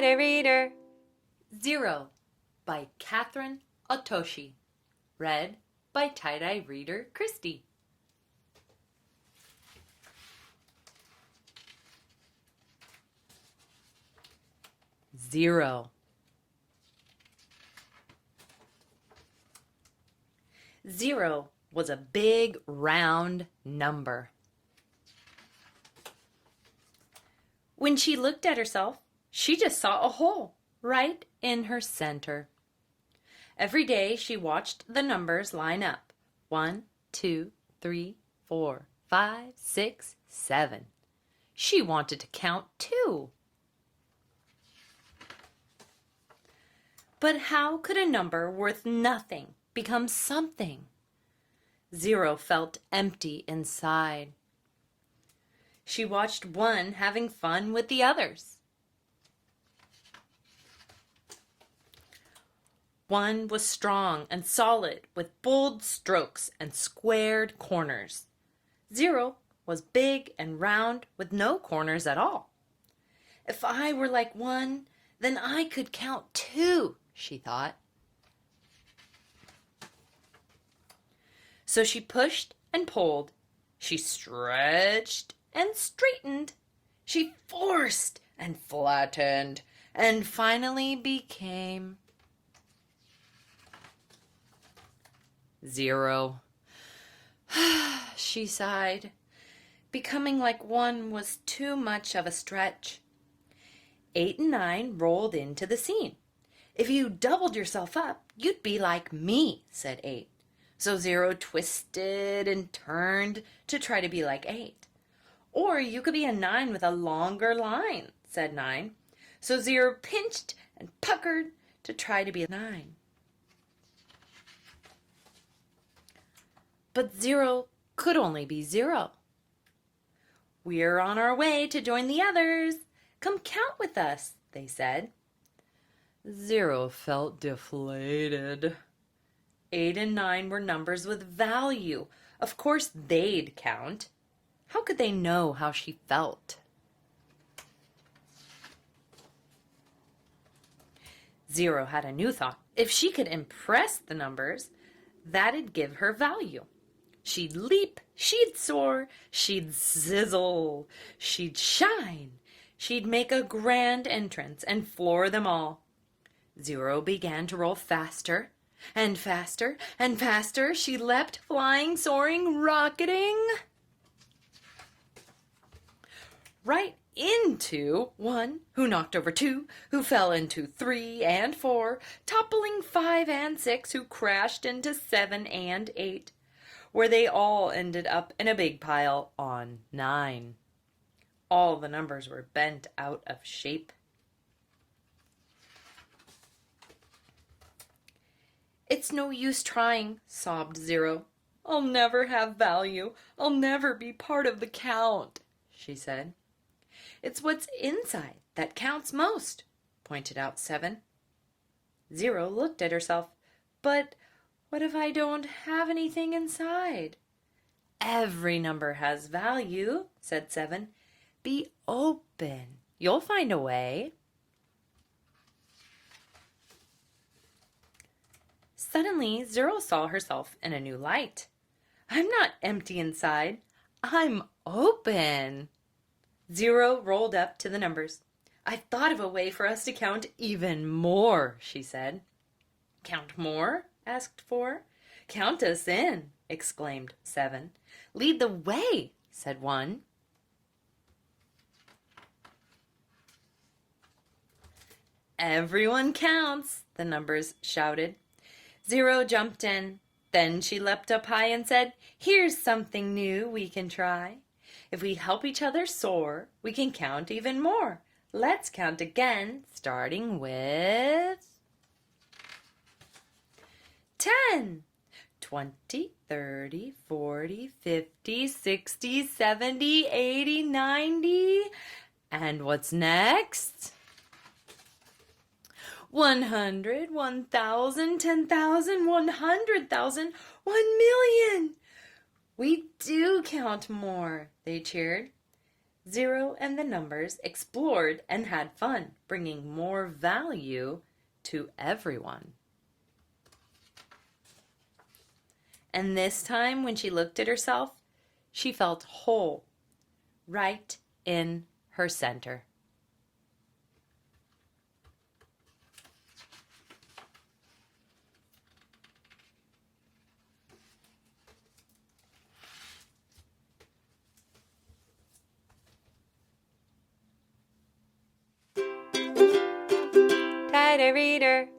Tie-Dye Reader. ZerO by Kathryn Otoshi. Read by Tie-Dye Reader Kristie. ZerO. ZerO was a big round number. When she looked at herself, she just saw a hole right in her center. Every day she watched the numbers line up. 1, 2, 3, 4, 5, 6, 7. She wanted to count too. But how could a number worth nothing become something? ZerO felt empty inside. She watched one having fun with the others. One was strong and solid with bold strokes and squared corners. ZerO was big and round with no corners at all. If I were like one, then I could count too, she thought. So she pushed and pulled. She stretched and straightened. She forced and flattened and finally became ZerO. She sighed. Becoming like one was too much of a stretch. 8 and 9 rolled into the scene. If you doubled yourself up, you'd be like me, said 8. So ZerO twisted and turned to try to be like 8. Or you could be a 9 with a longer line, said 9. So ZerO pinched and puckered to try to be a 9. But ZerO could only be ZerO. We're on our way to join the others. Come count with us, they said. ZerO felt deflated. 8 and 9 were numbers with value. Of course they'd count. How could they know how she felt? ZerO had a new thought. If she could impress the numbers, that'd give her value. She'd leap, she'd soar, she'd sizzle, she'd shine. She'd make a grand entrance and floor them all. ZerO began to roll faster and faster and faster. She leapt, flying, soaring, rocketing right into 1, who knocked over 2, who fell into 3 and 4, toppling 5 and 6, who crashed into 7 and 8, where they all ended up in a big pile on 9. All the numbers were bent out of shape. It's no use trying, sobbed ZerO. I'll never have value. I'll never be part of the count, she said. It's what's inside that counts most, pointed out 7. ZerO looked at herself. But what if I don't have anything inside? Every number has value, said 7. Be open. You'll find a way. Suddenly, ZerO saw herself in a new light. I'm not empty inside. I'm open. ZerO rolled up to the numbers. I've thought of a way for us to count even more, she said. Count more? Asked 4. Count us in, exclaimed 7. Lead the way, said 1. Everyone counts, the numbers shouted. ZerO jumped in. Then she leapt up high and said, Here's something new we can try. If we help each other soar, we can count even more. Let's count again, starting with 10. 20, 30, 40, 50, 60, 70, 80, 90. And what's next? 100, 1,000, 10,000, 100,000, 1,000,000. We do count more, they cheered. ZerO and the numbers explored and had fun, bringing more value to everyone. And this time, when she looked at herself, she felt whole, right in her center. Tighter reader.